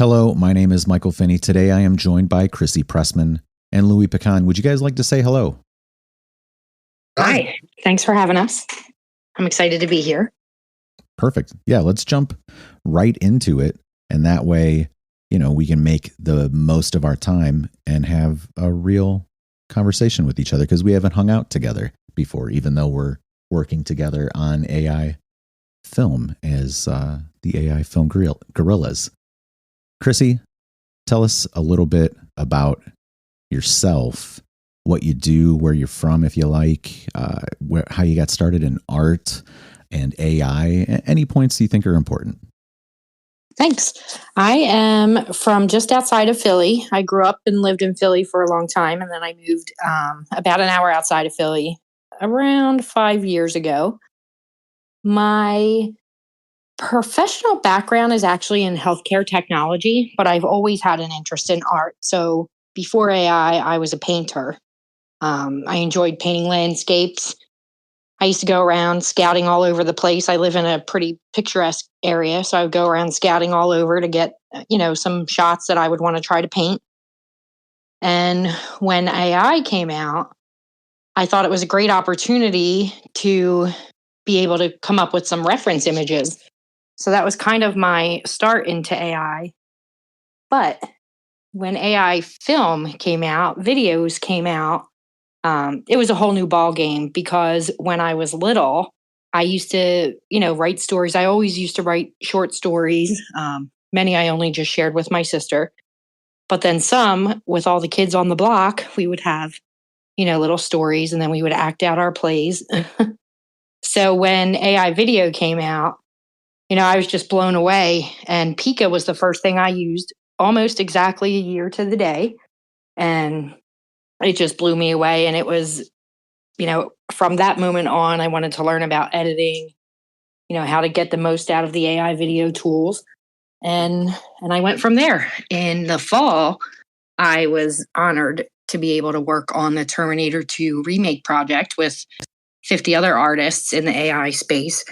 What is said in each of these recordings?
Hello, my name is Michael Finney. Today I am joined by Chrissie Pressman and Louie Pecan. Would you guys like to say hello? Hi. Thanks for having us. I'm excited to be here. Perfect. Yeah, let's jump right into it. And that way, we can make the most of our time and have a real conversation with each other, because we haven't hung out together before, even though we're working together on AI film as the AI Film Guerrillas. Chrissie, tell us a little bit about yourself, what you do, where you're from, if you like, how you got started in art and AI, any points you think are important. Thanks. I am from just outside of Philly. I grew up and lived in Philly for a long time, and then I moved about an hour outside of Philly around 5 years ago. My professional background is actually in healthcare technology, but I've always had an interest in art. So before AI, I was a painter. I enjoyed painting landscapes. I used to go around scouting all over the place. I live in a pretty picturesque area, so I would go around scouting all over to get, some shots that I would want to try to paint. And when AI came out, I thought it was a great opportunity to be able to come up with some reference images. So that was kind of my start into AI. But when AI film came out, videos came out, it was a whole new ball game, because when I was little, I used to, write stories. I always used to write short stories. Many I only just shared with my sister. But then some, with all the kids on the block, we would have, little stories, and then we would act out our plays. So when AI video came out, I was just blown away. And Pika was the first thing I used almost exactly a year to the day. And it just blew me away. And it was, from that moment on, I wanted to learn about editing, how to get the most out of the AI video tools. And I went from there. In the fall, I was honored to be able to work on the Terminator 2 remake project with 50 other artists in the AI space.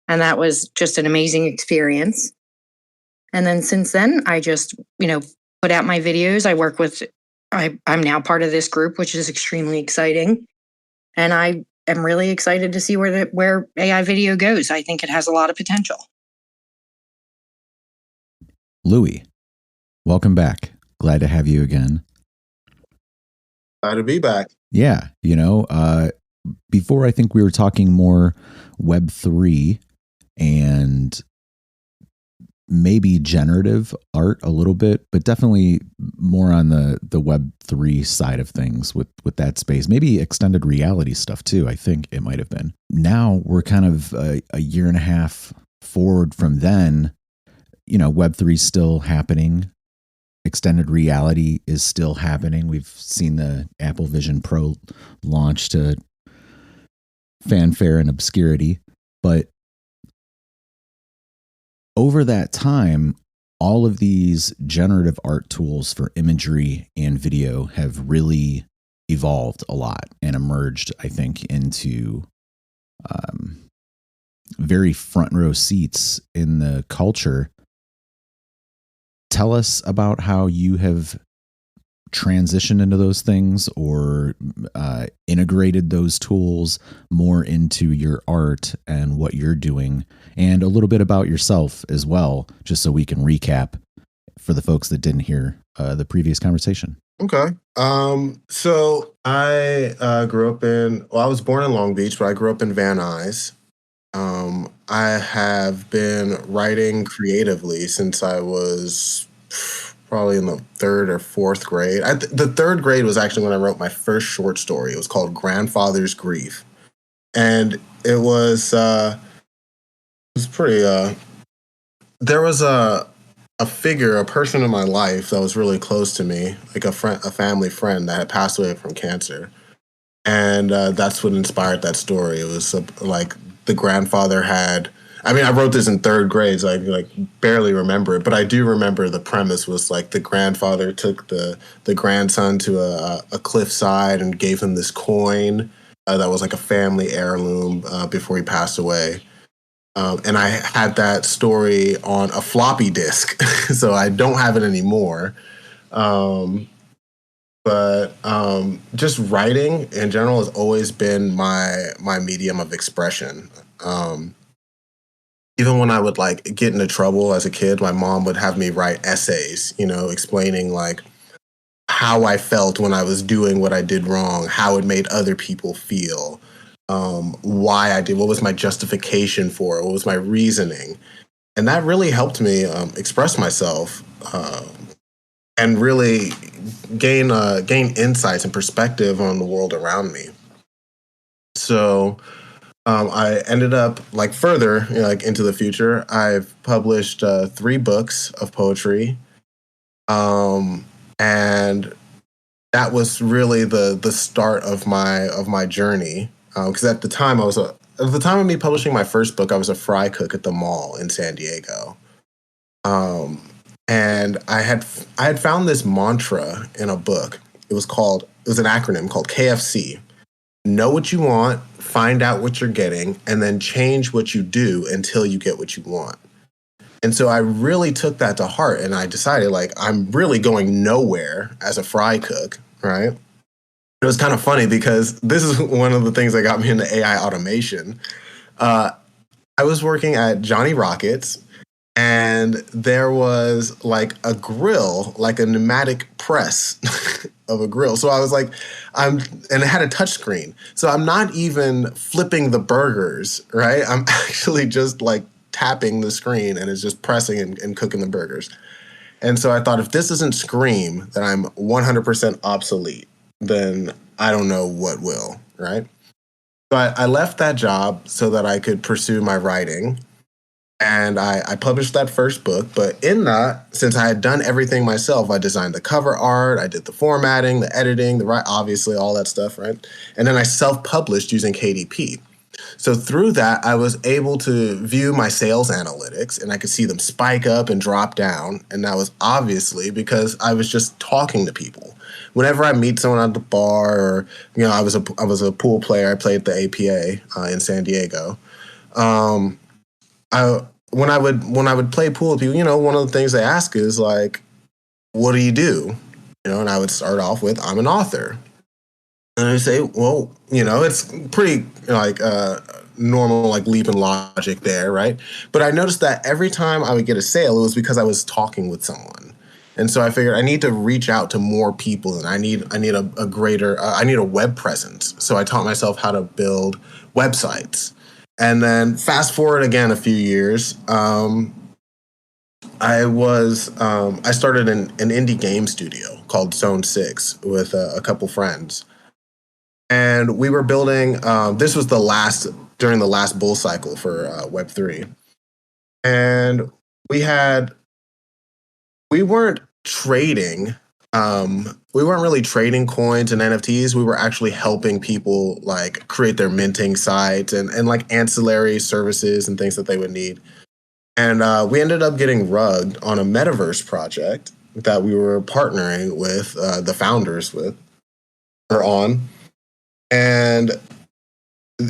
And that was just an amazing experience. And then since then, I just, put out my videos. I'm now part of this group, which is extremely exciting. And I am really excited to see where AI video goes. I think it has a lot of potential. Louie, welcome back. Glad to have you again. Glad to be back. Yeah. Before, I think we were talking more Web3 and maybe generative art a little bit, but definitely more on the Web3 side of things with that space. Maybe extended reality stuff too, I think it might have been. Now we're kind of a year and a half forward from then. Web3 is still happening. Extended reality is still happening. We've seen the Apple Vision Pro launch to fanfare and obscurity, but over that time, all of these generative art tools for imagery and video have really evolved a lot and emerged, I think, into very front row seats in the culture. Tell us about how you have transitioned into those things, or integrated those tools more into your art and what you're doing, and a little bit about yourself as well, just so we can recap for the folks that didn't hear the previous conversation. Okay. So I grew up I was born in Long Beach, but I grew up in Van Nuys. I have been writing creatively since I was probably in the third or fourth grade. The third grade was actually when I wrote my first short story. It was called Grandfather's Grief. And it was pretty, there was a figure, a person in my life that was really close to me, like a family friend that had passed away from cancer. And that's what inspired that story. It was like the grandfather had, I wrote this in third grade, so I barely remember it, but I do remember the premise was like the grandfather took the grandson to a cliffside and gave him this coin that was like a family heirloom before he passed away. And I had that story on a floppy disk, so I don't have it anymore. But just writing in general has always been my medium of expression. Even when I would like get into trouble as a kid, my mom would have me write essays, explaining like how I felt when I was doing what I did wrong, how it made other people feel, why I did, what was my justification for it, what was my reasoning. And that really helped me express myself and really gain insights and perspective on the world around me. So I ended up like further, like into the future. I've published 3 books of poetry, and that was really the start of my journey. Because at the time at the time of me publishing my first book, I was a fry cook at the mall in San Diego. And I had found this mantra in a book. It was an acronym called KFC. Know what you want, find out what you're getting, and then change what you do until you get what you want. And so I really took that to heart, and I decided, like, I'm really going nowhere as a fry cook, right? It was kind of funny because this is one of the things that got me into AI automation. I was working at Johnny Rockets, and there was like a grill, like a pneumatic press of a grill. So I was like, and it had a touch screen. So I'm not even flipping the burgers, right? I'm actually just like tapping the screen and it's just pressing and cooking the burgers. And so I thought, if this doesn't scream that I'm 100% obsolete, then I don't know what will, right? So I left that job so that I could pursue my writing. And I published that first book. But in that, since I had done everything myself, I designed the cover art, I did the formatting, the editing, obviously all that stuff, right? And then I self-published using KDP. So through that, I was able to view my sales analytics and I could see them spike up and drop down. And that was obviously because I was just talking to people. Whenever I meet someone at the bar, or I was a pool player. I played the APA in San Diego. When I would play pool with people, one of the things they ask is like, "What do you do?" And I would start off with, "I'm an author," and I say, "Well, it's pretty like normal, like leap and logic there, right?" But I noticed that every time I would get a sale, it was because I was talking with someone. And so I figured I need to reach out to more people, and I need a greater I need a web presence. So I taught myself how to build websites. And then fast forward again a few years, I started an indie game studio called Zone 6 with a couple friends. And we were building, this was during the last bull cycle for Web3. And we weren't trading. We weren't really trading coins and NFTs. We were actually helping people like create their minting sites and like ancillary services and things that they would need. And we ended up getting rugged on a metaverse project that we were partnering with the founders on. And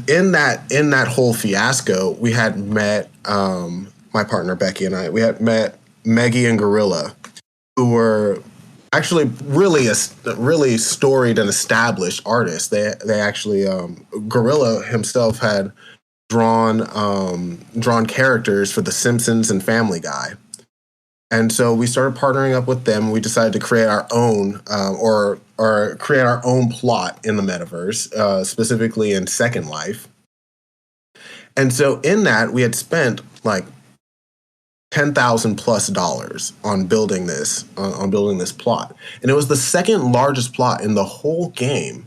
in that whole fiasco, we had met my partner Becky and I. We had met Meggie and Gorilla, who were actually really storied and established artists. They actually Gorilla himself had drawn characters for The Simpsons and Family Guy, and so we started partnering up with them. We decided to create our own or create our own plot in the metaverse, specifically in Second Life. And so in that, we had spent like $10,000+ on building this plot, and it was the second largest plot in the whole game.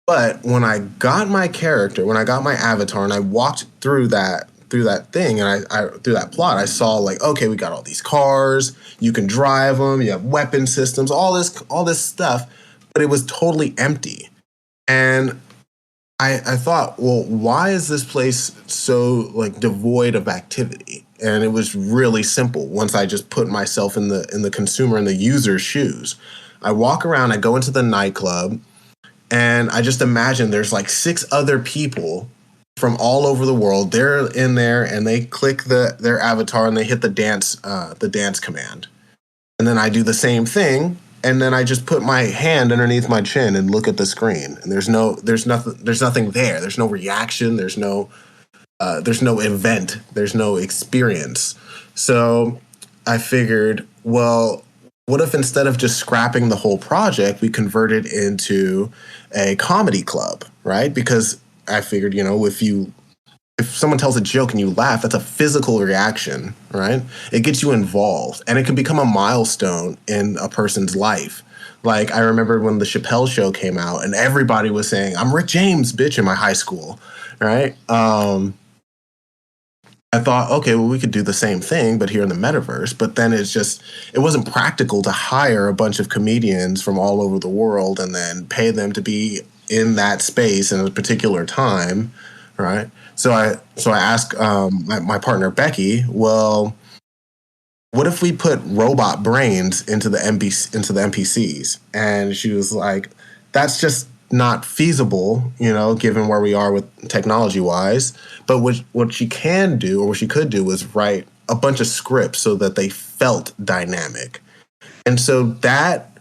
But when I got my character, when I got my avatar, and I walked through that thing, and I through that plot, I saw like, okay, we got all these cars, you can drive them, you have weapon systems, all this stuff, but it was totally empty. And I thought, well, why is this place so like devoid of activity? And it was really simple. Once I just put myself in the consumer and the user's shoes, I walk around, I go into the nightclub, and I just imagine there's like 6 other people from all over the world. They're in there and they click their avatar and they hit the dance command. And then I do the same thing, and then I just put my hand underneath my chin and look at the screen. And there's nothing there. There's no reaction. There's no event. There's no experience. So I figured, well, what if instead of just scrapping the whole project, we convert it into a comedy club, right? Because I figured, if someone tells a joke and you laugh, that's a physical reaction, right? It gets you involved, and it can become a milestone in a person's life. Like, I remember when the Chappelle Show came out and everybody was saying, "I'm Rick James, bitch," in my high school, right? I thought, okay, well, we could do the same thing, but here in the metaverse. But then it wasn't practical to hire a bunch of comedians from all over the world and then pay them to be in that space in a particular time, right? So I asked my partner Becky, well, what if we put robot brains into the NPCs? And she was like, that's just not feasible, given where we are with technology wise. But what she can do, or what she could do, was write a bunch of scripts so that they felt dynamic. And so that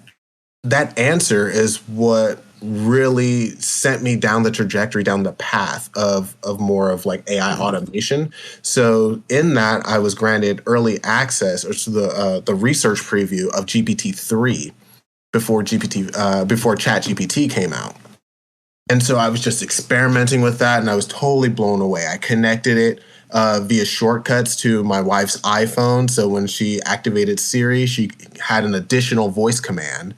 answer is what really sent me down the trajectory, down the path of more of like AI automation. So in that, I was granted early access, or to the research preview of GPT-3 before ChatGPT came out. And so I was just experimenting with that, and I was totally blown away. I connected it via shortcuts to my wife's iPhone. So when she activated Siri, she had an additional voice command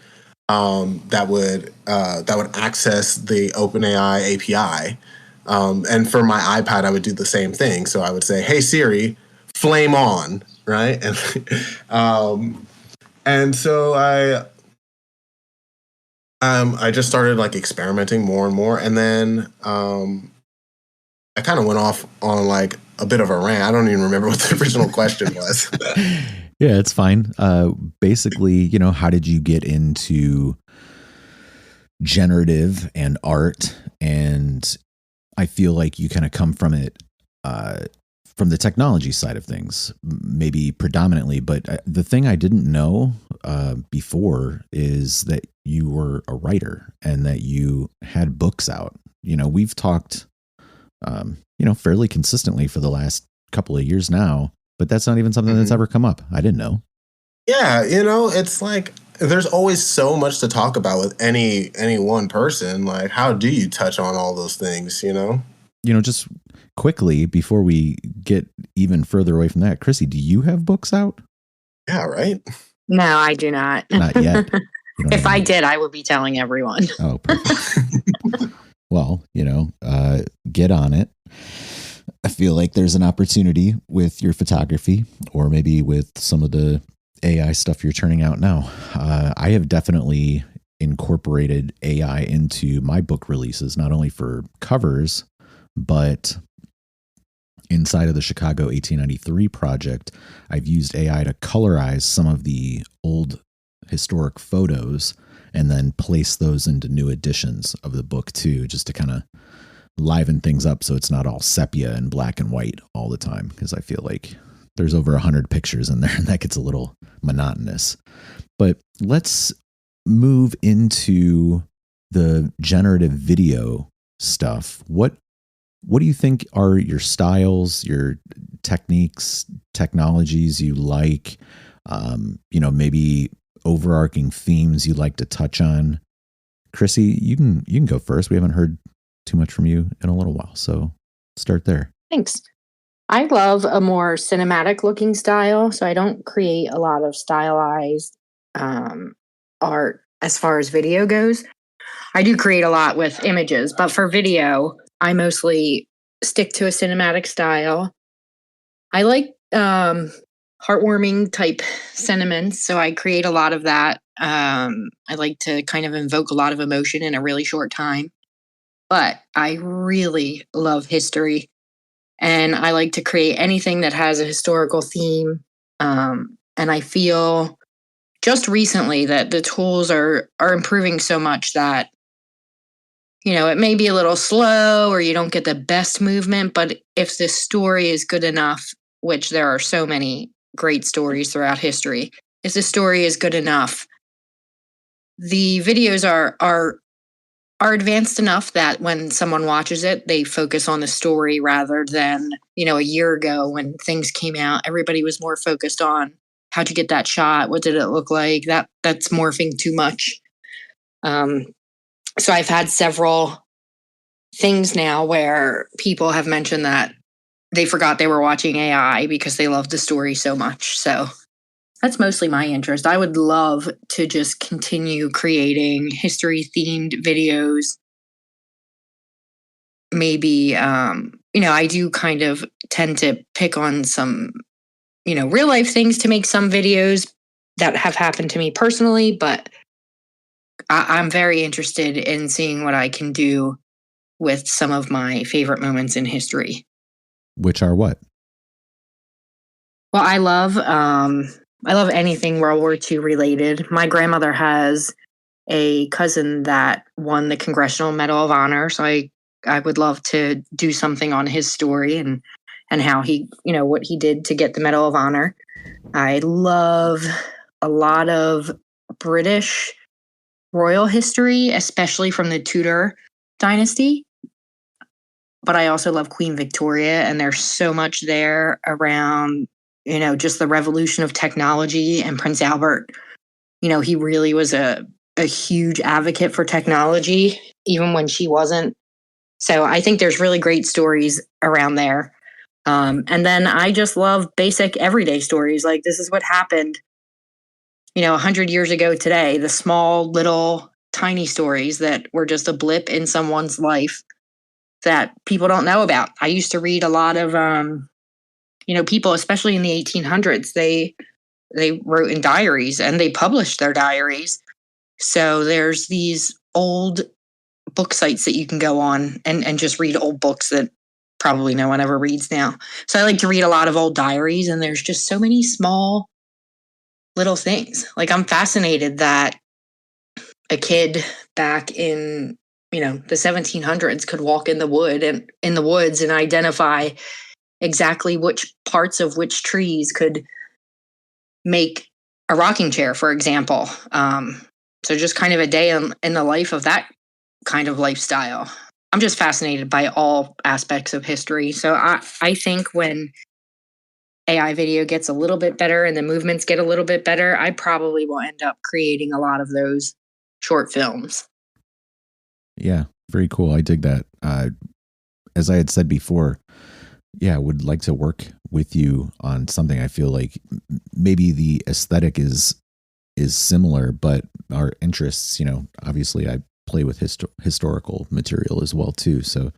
that would access the OpenAI API. And for my iPad, I would do the same thing. So I would say, "Hey Siri, flame on," right? And so I just started like experimenting more and more, and then I kind of went off on like a bit of a rant. I don't even remember what the original question was. Yeah, it's fine. Basically, how did you get into generative and art? And I feel like you kind of come from it, from the technology side of things, maybe predominantly. But the thing I didn't know before is that you were a writer and that you had books out. We've talked, fairly consistently for the last couple of years now, but that's not even something that's ever come up. I didn't know. Yeah, it's like there's always so much to talk about with any one person. Like, how do you touch on all those things, Just quickly before we get even further away from that, Chrissie, do you have books out? Yeah, right? No, I do not. Not yet. If I did, I would be telling everyone. Oh, perfect. Well, get on it. I feel like there's an opportunity with your photography, or maybe with some of the AI stuff you're turning out now. I have definitely incorporated AI into my book releases, not only for covers, but inside of the Chicago 1893 project, I've used AI to colorize some of the old historic photos and then place those into new editions of the book too, just to kind of liven things up so it's not all sepia and black and white all the time, because I feel like there's over 100 pictures in there and that gets a little monotonous. But let's move into the generative video stuff. What do you think are your styles, your techniques, technologies you like, maybe overarching themes you like to touch on? Chrissie, you can go first. We haven't heard too much from you in a little while, so start there. Thanks. I love a more cinematic looking style, so I don't create a lot of stylized art as far as video goes. I do create a lot with images, but for video, I mostly stick to a cinematic style. I like heartwarming type sentiments, so I create a lot of that. I like to kind of invoke a lot of emotion in a really short time. But I really love history, and I like to create anything that has a historical theme. And I feel just recently that the tools are improving so much that it may be a little slow or you don't get the best movement, but if the story is good enough, which there are so many great stories throughout history, if the story is good enough, the videos are advanced enough that when someone watches it, they focus on the story rather than, a year ago when things came out, everybody was more focused on how'd you get that shot? What did it look like? That's morphing too much. So I've had several things now where people have mentioned that they forgot they were watching AI because they loved the story so much. So that's mostly my interest. I would love to just continue creating history themed videos. Maybe, I do kind of tend to pick on some, real life things to make some videos that have happened to me personally, but I'm very interested in seeing what I can do with some of my favorite moments in history. Which are what? Well, I love anything World War II related. My grandmother has a cousin that won the Congressional Medal of Honor, so I would love to do something on his story and how he, what he did to get the Medal of Honor. I love a lot of British royal history, especially from the Tudor dynasty. But I also love Queen Victoria, and there's so much there around, just the revolution of technology. And Prince Albert, he really was a huge advocate for technology, even when she wasn't. So I think there's really great stories around there. And then I just love basic everyday stories. Like, this is what happened, 100 years ago today, the small, little, tiny stories that were just a blip in someone's life that people don't know about. I used to read a lot of, people, especially in the 1800s, they wrote in diaries and they published their diaries. So there's these old book sites that you can go on and just read old books that probably no one ever reads now. So I like to read a lot of old diaries, and there's just so many small little things. Like, I'm fascinated that a kid back in, the 1700s could walk in the woods and identify exactly which parts of which trees could make a rocking chair, for example. So just kind of a day in the life of that kind of lifestyle. I'm just fascinated by all aspects of history. So I think when AI video gets a little bit better and the movements get a little bit better, I probably will end up creating a lot of those short films. Yeah, very cool. I dig that. As I had said before, yeah, I would like to work with you on something. I feel like maybe the aesthetic is similar, but our interests, obviously I play with historical material as well too. So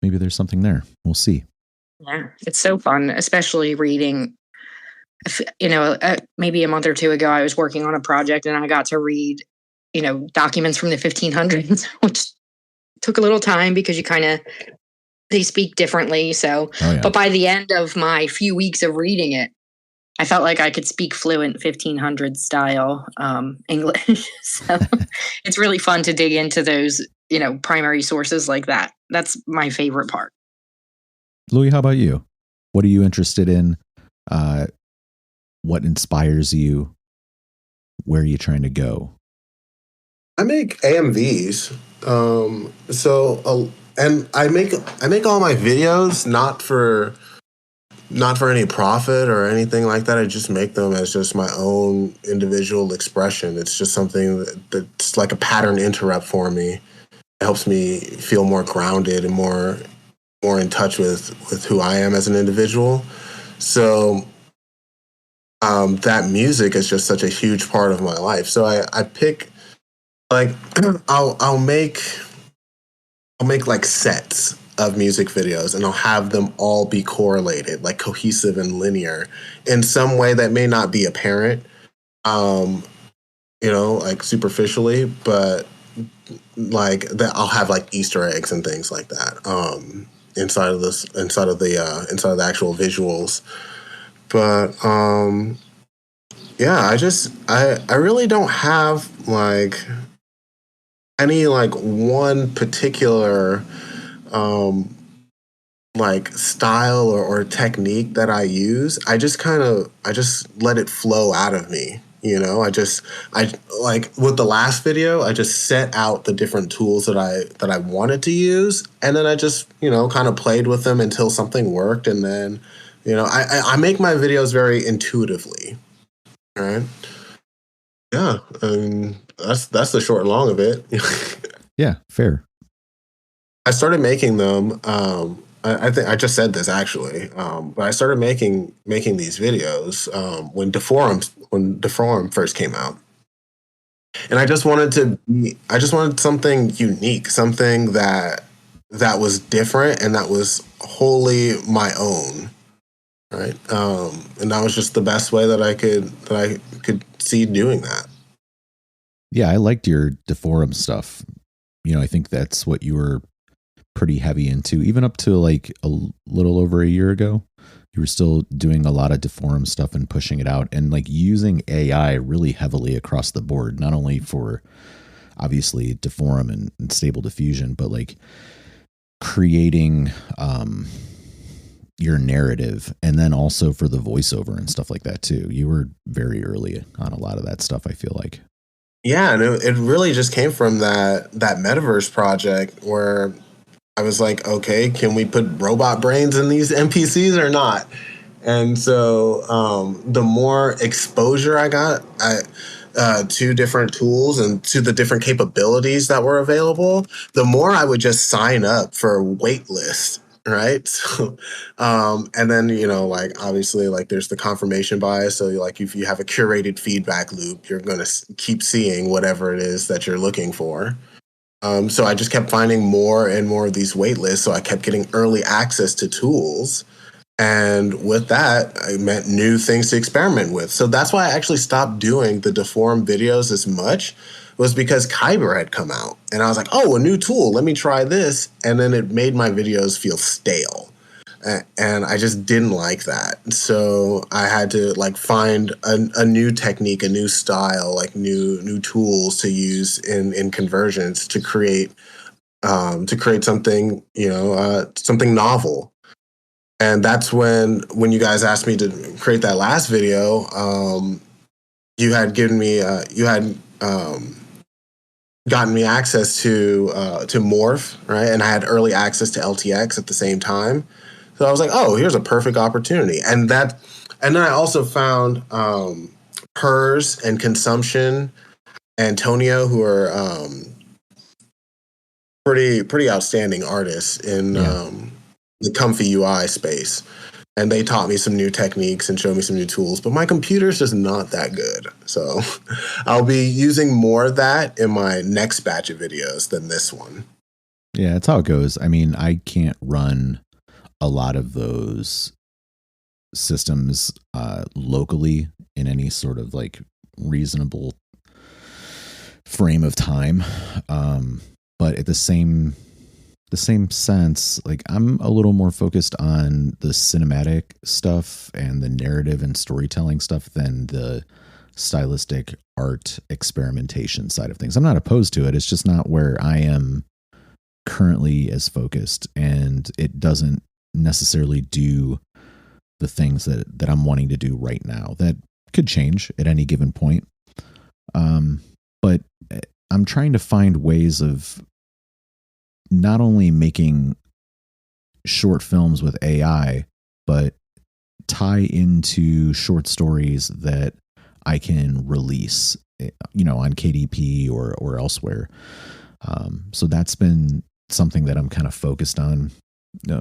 maybe there's something there. We'll see. Yeah, it's so fun, especially reading. Maybe a month or two ago, I was working on a project and I got to read, documents from the 1500s, which took a little time because they speak differently. So, But by the end of my few weeks of reading it, I felt like I could speak fluent 1500 style English. So it's really fun to dig into those, primary sources like that. That's my favorite part. Louie, how about you? What are you interested in? What inspires you? Where are you trying to go? I make AMVs. And I make all my videos not for any profit or anything like that. I just make them as just my own individual expression. It's just something that's like a pattern interrupt for me. It helps me feel more grounded and more in touch with who I am as an individual. So that music is just such a huge part of my life. So I pick, like, I'll make like sets of music videos, and I'll have them all be correlated, like cohesive and linear in some way that may not be apparent, like superficially, but like that I'll have like Easter eggs and things like that inside of the actual visuals. But yeah, I really don't have like any like one particular like style or technique that I use. I just let it flow out of me. I like with the last video, I just set out the different tools that I wanted to use, and then I just kind of played with them until something worked, and then I make my videos very intuitively, right? Yeah, that's the short and long of it. Yeah, fair. I started making them. I think I just said this actually, but I started making these videos when Deforum first came out, and I just wanted something unique, something that was different and that was wholly my own, right? And that was just the best way that I could see doing that. Yeah, I liked your Deforum stuff. I think that's what you were pretty heavy into, even up to like a little over a year ago. You were still doing a lot of Deforum stuff and pushing it out, and like using AI really heavily across the board, not only for obviously Deforum and Stable Diffusion, but like creating your narrative, and then also for the voiceover and stuff like that too. You were very early on a lot of that stuff, I feel like. Yeah, and it really just came from that metaverse project where I was like, okay, can we put robot brains in these NPCs or not? And so the more exposure I got to different tools and to the different capabilities that were available, the more I would just sign up for a wait list, right? So, and then, like, obviously, like, there's the confirmation bias. So, like, if you have a curated feedback loop, you're going to keep seeing whatever it is that you're looking for. So I just kept finding more and more of these wait lists. So I kept getting early access to tools. And with that, I meant new things to experiment with. So that's why I actually stopped doing the Deforum videos as much, was because Kyber had come out. And I was like, oh, a new tool. Let me try this. And then it made my videos feel stale. And I just didn't like that. So I had to like find a new technique, a new style, like new tools to use in conversions to create something, something novel. And that's when you guys asked me to create that last video, you had given me gotten me access to Morph, right? And I had early access to LTX at the same time. So I was like, oh, here's a perfect opportunity. And then I also found Pers and Consumption, Antonio, who are pretty outstanding artists in the comfy UI space. And they taught me some new techniques and showed me some new tools. But my computer's just not that good. So I'll be using more of that in my next batch of videos than this one. Yeah, that's how it goes. I mean, I can't run a lot of those systems locally in any sort of like reasonable frame of time. But at the same sense, like I'm a little more focused on the cinematic stuff and the narrative and storytelling stuff than the stylistic art experimentation side of things. I'm not opposed to it. It's just not where I am currently as focused, and it doesn't necessarily do the things that I'm wanting to do right now. That could change at any given point. But I'm trying to find ways of not only making short films with AI, but tie into short stories that I can release, on KDP or elsewhere. So that's been something that I'm kind of focused on,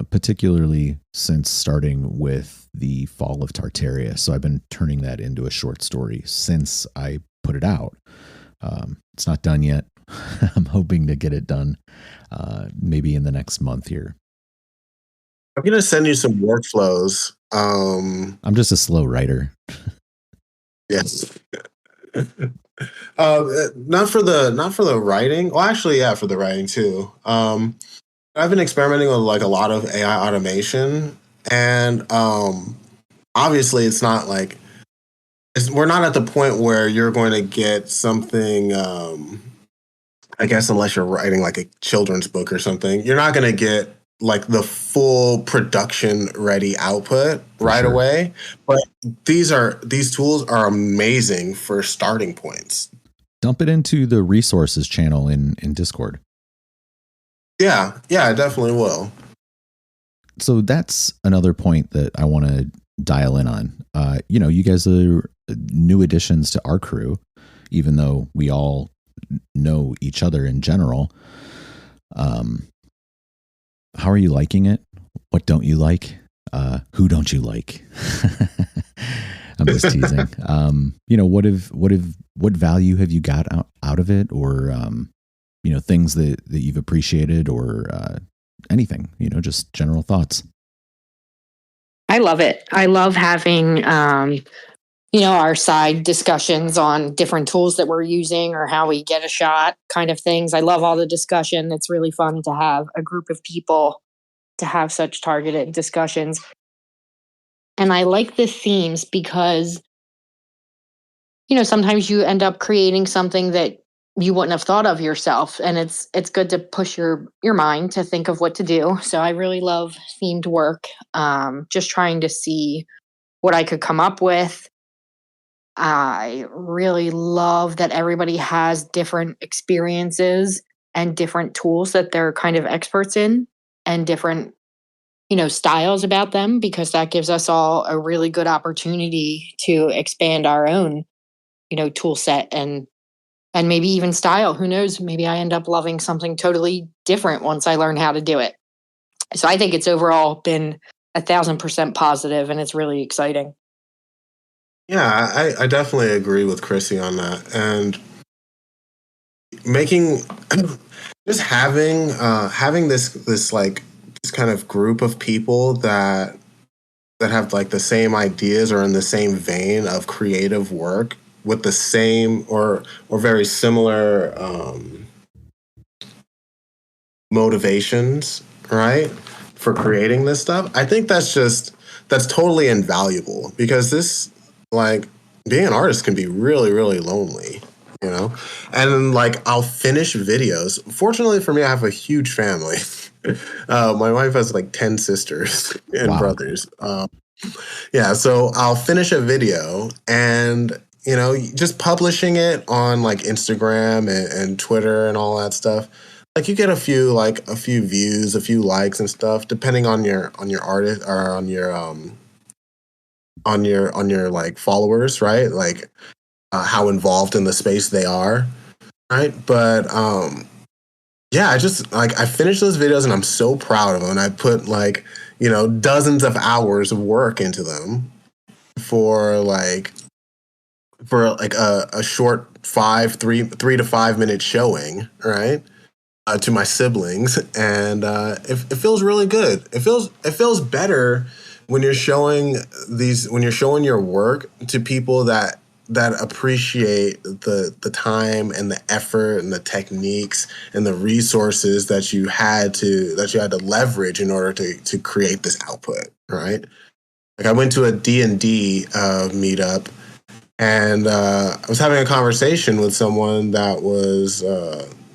particularly since starting with the Fall of Tartaria. So I've been turning that into a short story since I put it out. It's not done yet. I'm hoping to get it done maybe in the next month here. I'm going to send you some workflows. I'm just a slow writer. Yes. Not for the writing. Well, actually, yeah, for the writing too. I've been experimenting with like a lot of AI automation, and obviously, it's not like we're not at the point where you're going to get something I guess unless you're writing like a children's book or something, you're not going to get like the full production ready output right away. But these tools are amazing for starting points. Dump it into the resources channel in Discord. Yeah, I definitely will. So that's another point that I want to dial in on. You guys are new additions to our crew, even though we all know each other in general. How are you liking it? What don't you like? Who don't you like? I'm just teasing. What value have you got out of it, or things that you've appreciated, or anything? Just general thoughts. I love it. I love having our side discussions on different tools that we're using or how we get a shot kind of things. I love all the discussion. It's really fun to have a group of people to have such targeted discussions. And I like the themes because, sometimes you end up creating something that you wouldn't have thought of yourself. And it's good to push your mind to think of what to do. So I really love themed work. Just trying to see what I could come up with. I really love that everybody has different experiences and different tools that they're kind of experts in, and different, styles about them, because that gives us all a really good opportunity to expand our own, tool set and maybe even style. Who knows? Maybe I end up loving something totally different once I learn how to do it. So I think it's overall been 1,000% positive, and it's really exciting. Yeah, I definitely agree with Chrissie on that. And making just having this like this kind of group of people that have like the same ideas or in the same vein of creative work with the same or very similar motivations, right, for creating this stuff. I think that's totally invaluable, because this, like, being an artist can be really, really lonely, and like I'll finish videos. Fortunately for me, I have a huge family. My wife has like 10 sisters and brothers. Yeah, so I'll finish a video and just publishing it on like Instagram and Twitter and all that stuff. Like, you get a few views, a few likes and stuff, depending on your artist or on your like followers, right? Like how involved in the space they are, right? But yeah, I finished those videos and I'm so proud of them. And I put like dozens of hours of work into them for a short 3 to 5 minute showing, right? To my siblings, and it feels really good. It feels better when you're showing your work to people that appreciate the time and the effort and the techniques and the resources that you had to leverage in order to create this output, right? Like, I went to a D&D meetup, and I was having a conversation with someone that was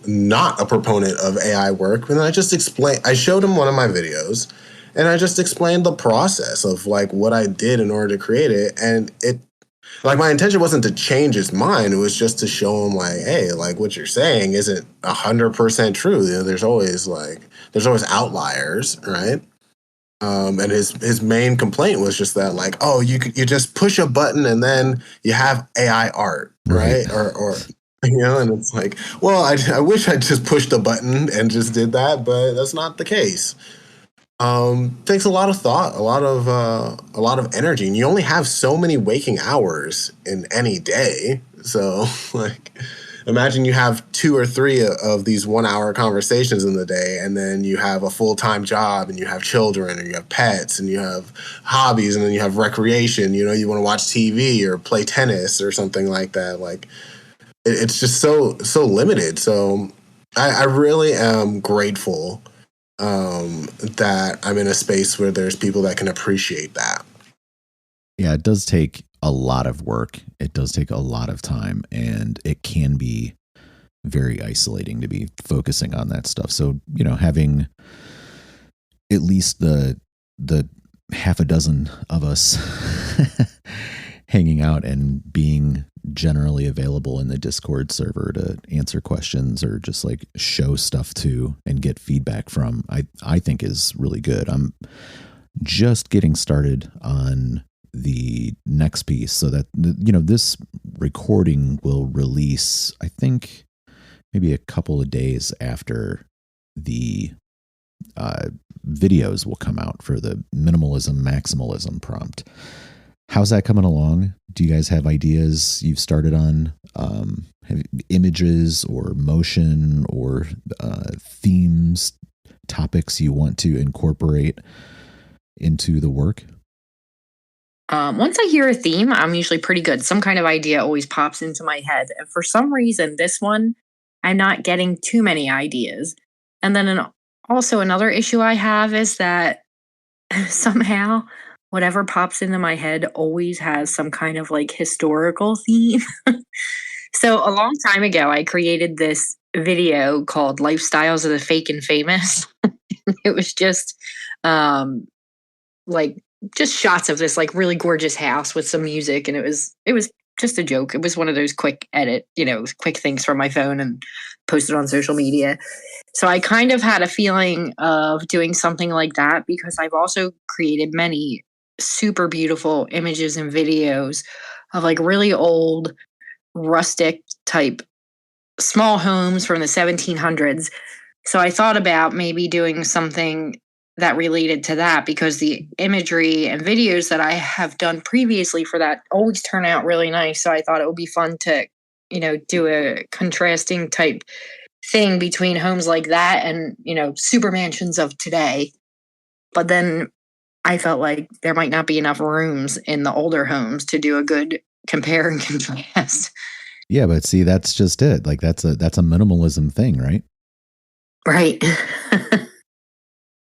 not a proponent of AI work, and I showed him one of my videos, and I just explained the process of like what I did in order to create it. And like, my intention wasn't to change his mind. It was just to show him like, hey, like, what you're saying isn't 100% true. There's always outliers, right? And his main complaint was just that, like, oh, you just push a button and then you have AI art, right? Or and it's like, well, I wish I just pushed a button and just did that, but that's not the case. Takes a lot of thought, a lot of energy, and you only have so many waking hours in any day. So, like, imagine you have 2 or 3 of these 1-hour conversations in the day, and then you have a full-time job, and you have children, and you have pets, and you have hobbies, and then you have recreation. You want to watch TV or play tennis or something like that. Like, it's just so limited. So I really am grateful that I'm in a space where there's people that can appreciate that. Yeah, it does take a lot of work. It does take a lot of time, and it can be very isolating to be focusing on that stuff. So, having at least the half a dozen of us hanging out and being generally available in the Discord server to answer questions or just like show stuff to and get feedback from, I think is really good. I'm just getting started on the next piece so that, this recording will release, I think, maybe a couple of days after the videos will come out for the minimalism maximalism prompt. How's that coming along? Do you guys have ideas you've started on, images or motion or themes, topics you want to incorporate into the work? Once I hear a theme, I'm usually pretty good. Some kind of idea always pops into my head. And for some reason, this one, I'm not getting too many ideas. And then also another issue I have is that somehow whatever pops into my head always has some kind of like historical theme. So a long time ago, I created this video called Lifestyles of the Fake and Famous. It was just just shots of this like really gorgeous house with some music. And it was just a joke. It was one of those quick quick things from my phone and posted on social media. So I kind of had a feeling of doing something like that because I've also created many super beautiful images and videos of like really old rustic type small homes from the 1700s. So I thought about maybe doing something that related to that because the imagery and videos that I have done previously for that always turn out really nice. So I thought it would be fun to, do a contrasting type thing between homes like that and, super mansions of today. But then I felt like there might not be enough rooms in the older homes to do a good compare and contrast. Yeah, but see, that's just it. Like that's a minimalism thing, right? Right.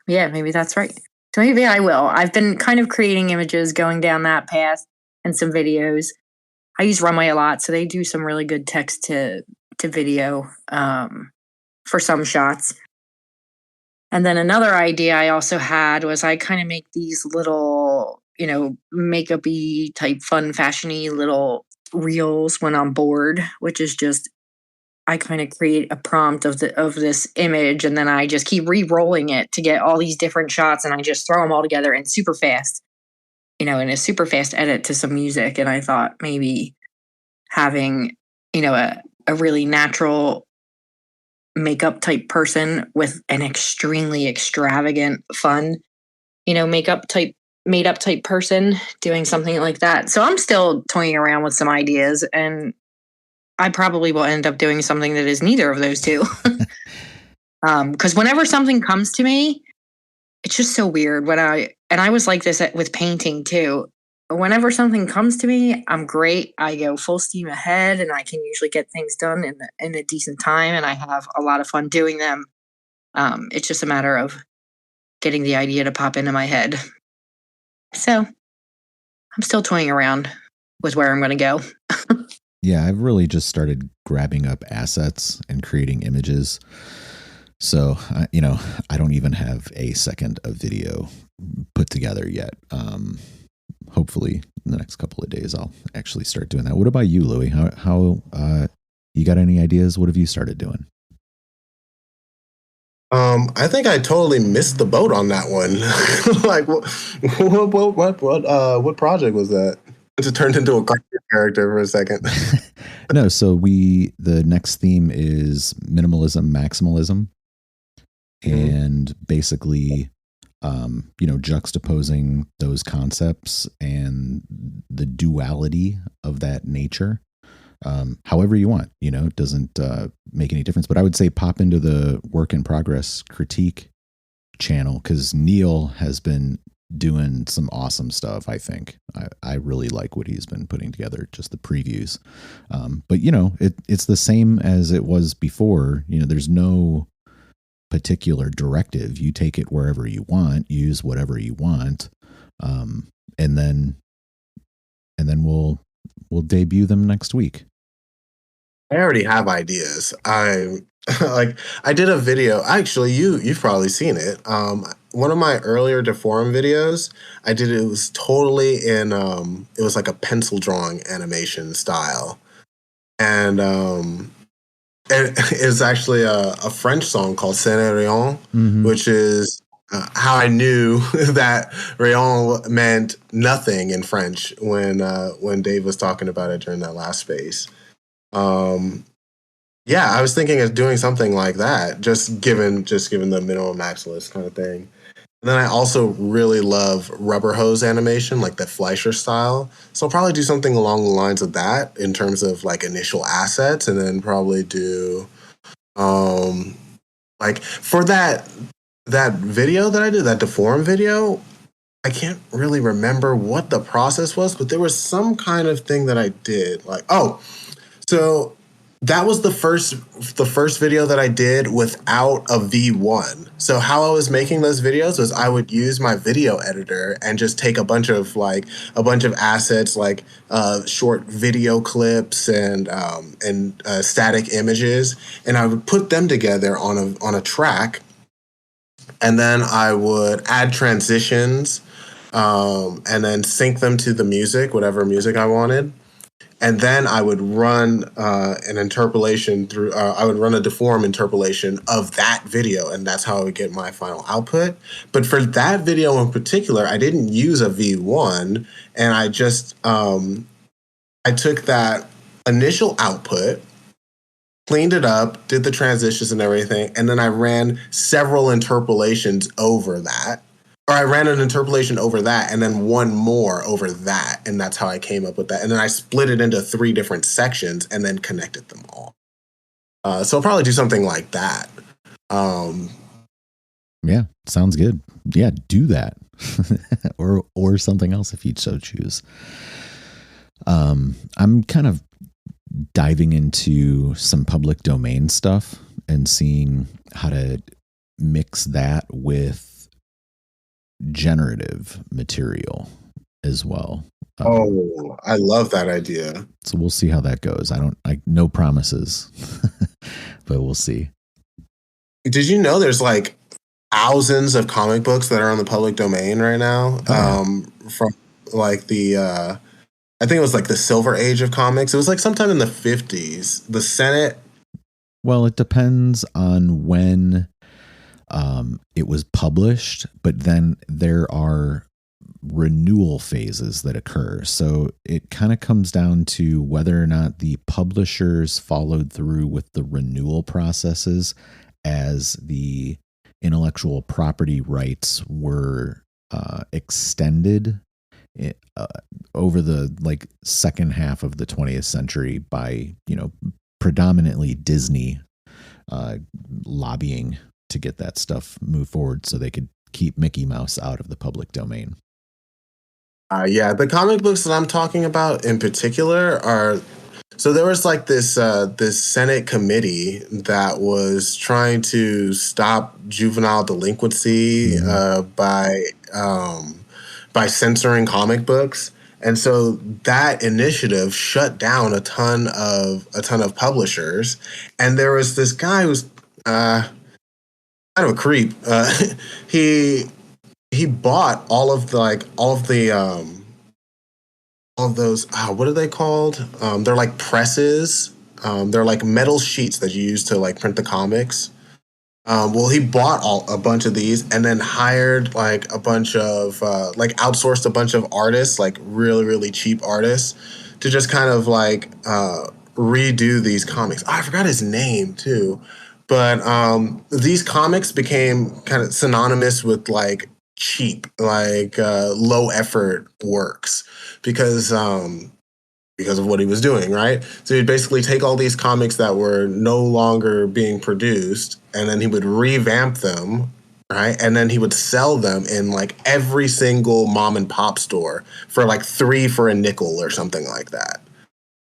Yeah, maybe that's right. So maybe I will. I've been kind of creating images going down that path and some videos. I use Runway a lot, so they do some really good text to video for some shots. And then another idea I also had was I kind of make these little, makeup-y type fun fashion-y little reels when I'm bored, which is just I kind of create a prompt of this image and then I just keep re-rolling it to get all these different shots and I just throw them all together in super fast, in a super fast edit to some music. And I thought maybe having, a really natural makeup type person with an extremely extravagant, fun, makeup type made up type person doing something like that. So I'm still toying around with some ideas and I probably will end up doing something that is neither of those two. Because whenever something comes to me, it's just so weird. I was like this with painting too. Whenever something comes to me, I'm great. I go full steam ahead and I can usually get things done in a decent time and I have a lot of fun doing them. It's just a matter of getting the idea to pop into my head. So I'm still toying around with where I'm going to go. Yeah, I've really just started grabbing up assets and creating images. So, I don't even have a second of video put together yet. Hopefully in the next couple of days, I'll actually start doing that. What about you, Louie? How you got any ideas? What have you started doing? I think I totally missed the boat on that one. Like, what project was that? It just turned into a cartoon character for a second. No, so the next theme is minimalism, maximalism, and basically, juxtaposing those concepts and the duality of that nature. However you want, it doesn't make any difference. But I would say pop into the work in progress critique channel because Neil has been doing some awesome stuff. I think I really like what he's been putting together, just the previews. But it's the same as it was before. There's no particular directive. You take it wherever you want, use whatever you want, and then we'll debut them next week. I already have ideas. I like I did a video. Actually, you've probably seen it. One of my earlier deform videos, I did it was totally in it was like a pencil drawing animation style. And it's actually a French song called Saint Rayon, which is how I knew that rayon meant nothing in French when Dave was talking about it during that last space. Um, yeah, I was thinking of doing something like that, just given the minimal maximalist kind of thing. And then I also really love rubber hose animation, like the Fleischer style. So I'll probably do something along the lines of that in terms of like initial assets, and then probably do um like for that video that I did, that deform video, I can't really remember what the process was, but there was some kind of thing that I did. Like, oh, so that was the first video that I did without a V1. So how I was making those videos was I would use my video editor and just take a bunch of assets like short video clips and static images, and I would put them together on a track, and then I would add transitions, and then sync them to the music, whatever music I wanted, and then I would run an interpolation through. I would run a deform interpolation of that video, and that's how I would get my final output. But for that video in particular, I didn't use a V1, and I just I took that initial output, cleaned it up, did the transitions and everything, and then I ran several interpolations over that. Or I ran an interpolation over that and then one more over that. And that's how I came up with that. And then I split it into 3 different sections and then connected them all. So I'll probably do something like that. Yeah, sounds good. Yeah, do that. or something else if you'd so choose. I'm kind of diving into some public domain stuff and seeing how to mix that with generative material as well. Oh, I love that idea. So we'll see how that goes. No promises, but we'll see. Did you know there's like thousands of comic books that are on the public domain right now? From like I think it was like the Silver Age of comics. It was like sometime in the 50s. The Senate. Well, it depends on when it was published, but then there are renewal phases that occur. So it kind of comes down to whether or not the publishers followed through with the renewal processes as the intellectual property rights were extended over the second half of the 20th century by, predominantly Disney lobbying to get that stuff move forward so they could keep Mickey Mouse out of the public domain. Yeah, the comic books that I'm talking about in particular are, so there was like this Senate committee that was trying to stop juvenile delinquency by censoring comic books. And so that initiative shut down a ton of publishers. And there was this guy who's kind of a creep. He bought all of those. What are they called? They're like presses. They're like metal sheets that you use to like print the comics. Well, he bought a bunch of these and then hired like a bunch of outsourced a bunch of artists, like really really cheap artists, to just kind of like redo these comics. I forgot his name too. But these comics became kind of synonymous with like cheap, like low effort works because of what he was doing, right? So he'd basically take all these comics that were no longer being produced, and then he would revamp them, right? And then he would sell them in like every single mom and pop store for like 3 for a nickel or something like that.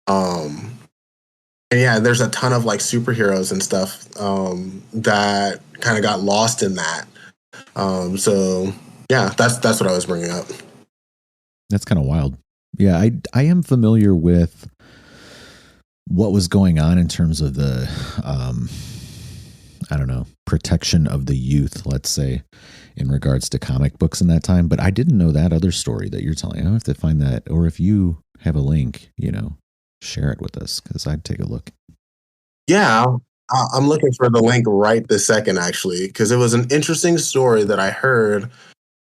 And yeah, there's a ton of like superheroes and stuff that kind of got lost in that. So yeah, that's what I was bringing up. That's kind of wild. Yeah, I am familiar with what was going on in terms of the, I don't know, protection of the youth, let's say, in regards to comic books in that time. But I didn't know that other story that you're telling. I have to find that, or if you have a link, share it with us, because I'd take a look. Yeah, I'm looking for the link right this second, actually, because it was an interesting story that I heard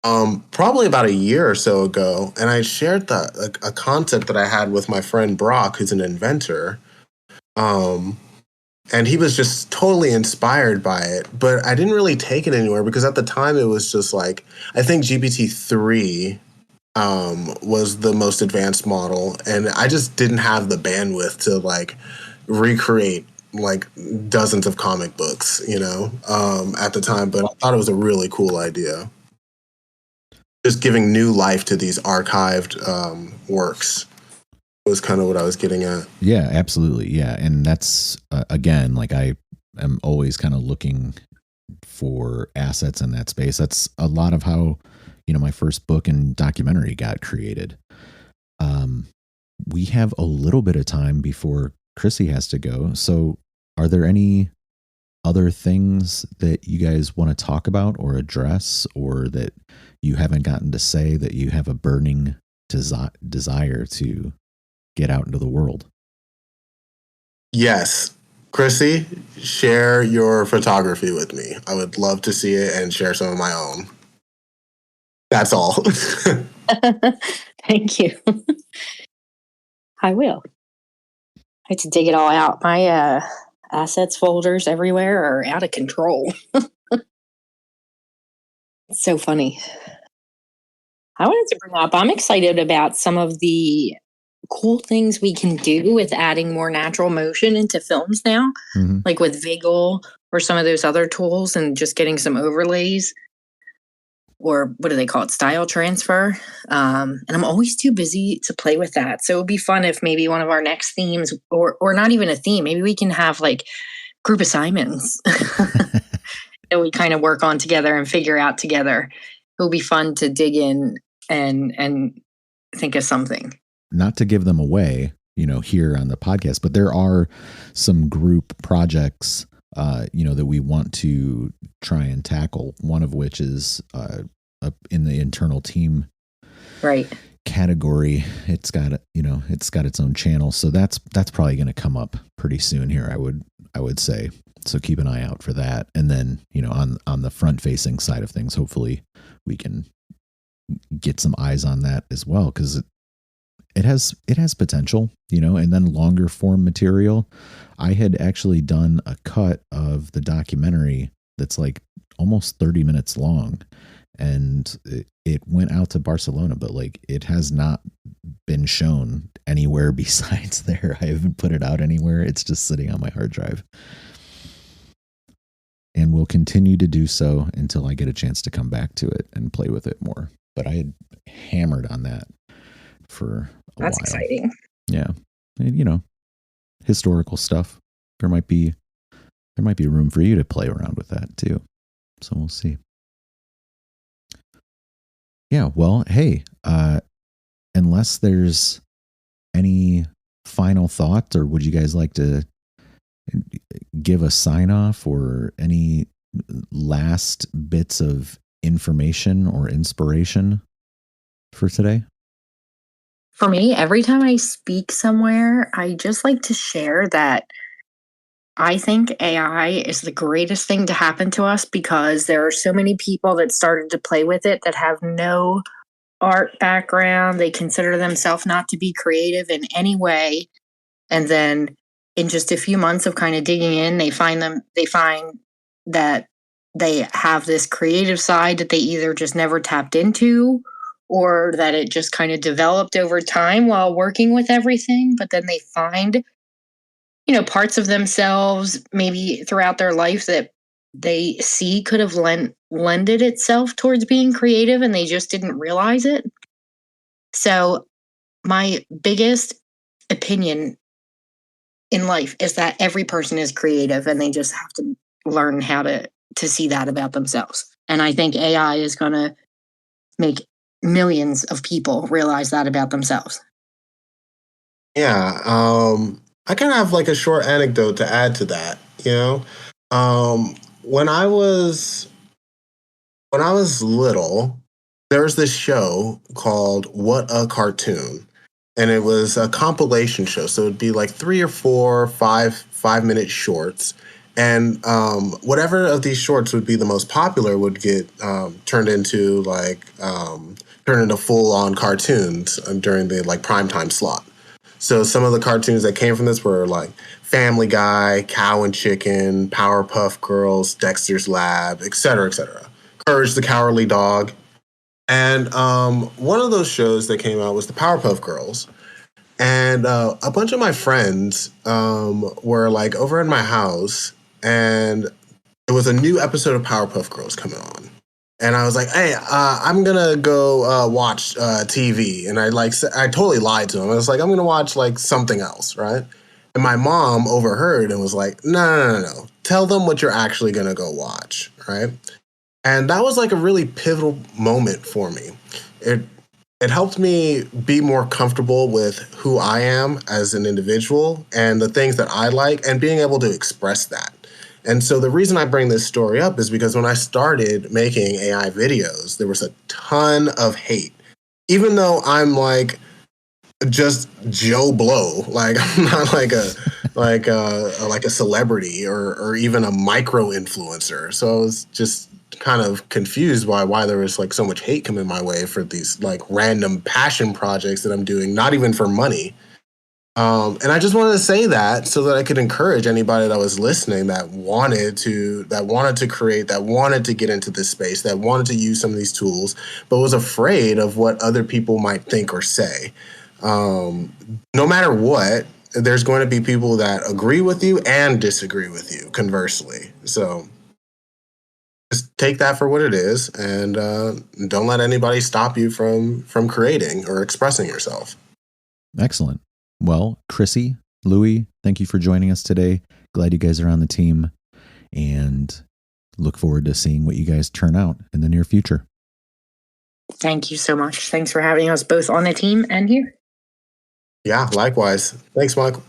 probably about a year or so ago, and I shared a concept that I had with my friend Brock, who's an inventor, and he was just totally inspired by it. But I didn't really take it anywhere because at the time it was just like, I think GPT-3 was the most advanced model, and I just didn't have the bandwidth to like recreate like dozens of comic books, at the time. But I thought it was a really cool idea. Just giving new life to these archived works was kind of what I was getting at. Yeah, absolutely. Yeah. And that's, again, like I am always kind of looking for assets in that space. That's a lot of how, my first book and documentary got created. We have a little bit of time before Chrissie has to go. So are there any other things that you guys want to talk about or address, or that you haven't gotten to say that you have a burning desire to get out into the world? Yes. Chrissie, share your photography with me. I would love to see it and share some of my own. That's all. Thank you. I will. I had to dig it all out. My assets folders everywhere are out of control. It's so funny. I wanted to bring up, I'm excited about some of the cool things we can do with adding more natural motion into films now, like with Vigil or some of those other tools, and just getting some overlays, or what do they call it? Style transfer. And I'm always too busy to play with that. So it would be fun if maybe one of our next themes, or not even a theme, maybe we can have like group assignments that we kind of work on together and figure out together. It will be fun to dig in and think of something. Not to give them away, here on the podcast, but there are some group projects, that we want to try and tackle. One of which is in the internal team category. It's got its own channel, so that's probably going to come up pretty soon here. I would say. So keep an eye out for that. And then, on the front facing side of things, hopefully we can get some eyes on that as well, because it has potential, and then longer form material. I had actually done a cut of the documentary that's like almost 30 minutes long, and it went out to Barcelona, but like it has not been shown anywhere besides there. I haven't put it out anywhere. It's just sitting on my hard drive, and will continue to do so until I get a chance to come back to it and play with it more. But I had hammered on that for a while. That's exciting. Yeah. And, historical stuff. There might be room for you to play around with that too. So we'll see. Yeah. Well, hey, unless there's any final thoughts, or would you guys like to give a sign off or any last bits of information or inspiration for today? For me, every time I speak somewhere, I just like to share that I think AI is the greatest thing to happen to us, because there are so many people that started to play with it that have no art background. They consider themselves not to be creative in any way. And then in just a few months of kind of digging in, they find that they have this creative side that they either just never tapped into, or that it just kind of developed over time while working with everything. But then they find, parts of themselves maybe throughout their life that they see could have lended itself towards being creative, and they just didn't realize it. So my biggest opinion in life is that every person is creative, and they just have to learn how to see that about themselves. And I think AI is going to make millions of people realize that about themselves. Yeah. I kind of have like a short anecdote to add to that. When I was little, there was this show called What a Cartoon, and it was a compilation show. So it'd be like 3 or 4, 5-minute shorts, and whatever of these shorts would be the most popular would get turned into full on cartoons during the like primetime slot. So some of the cartoons that came from this were like Family Guy, Cow and Chicken, Powerpuff Girls, Dexter's Lab, etc., etc. Courage the Cowardly Dog. And one of those shows that came out was the Powerpuff Girls. And a bunch of my friends were like over in my house, and there was a new episode of Powerpuff Girls coming on. And I was like, hey, I'm going to go watch TV. And I totally lied to him. I was like, I'm going to watch like something else, right? And my mom overheard and was like, no. Tell them what you're actually going to go watch, right? And that was like a really pivotal moment for me. It helped me be more comfortable with who I am as an individual and the things that I like and being able to express that. And so the reason I bring this story up is because when I started making AI videos, there was a ton of hate. Even though I'm like just Joe Blow, like I'm not like a celebrity or even a micro influencer. So I was just kind of confused by why there was like so much hate coming my way for these like random passion projects that I'm doing, not even for money. And I just wanted to say that so that I could encourage anybody that was listening that wanted to create, that wanted to get into this space, that wanted to use some of these tools, but was afraid of what other people might think or say. No matter what, there's going to be people that agree with you and disagree with you, conversely. So just take that for what it is, and don't let anybody stop you from creating or expressing yourself. Excellent. Well, Chrissie, Louie, thank you for joining us today. Glad you guys are on the team, and look forward to seeing what you guys turn out in the near future. Thank you so much. Thanks for having us both on the team and here. Yeah, likewise. Thanks, Michael.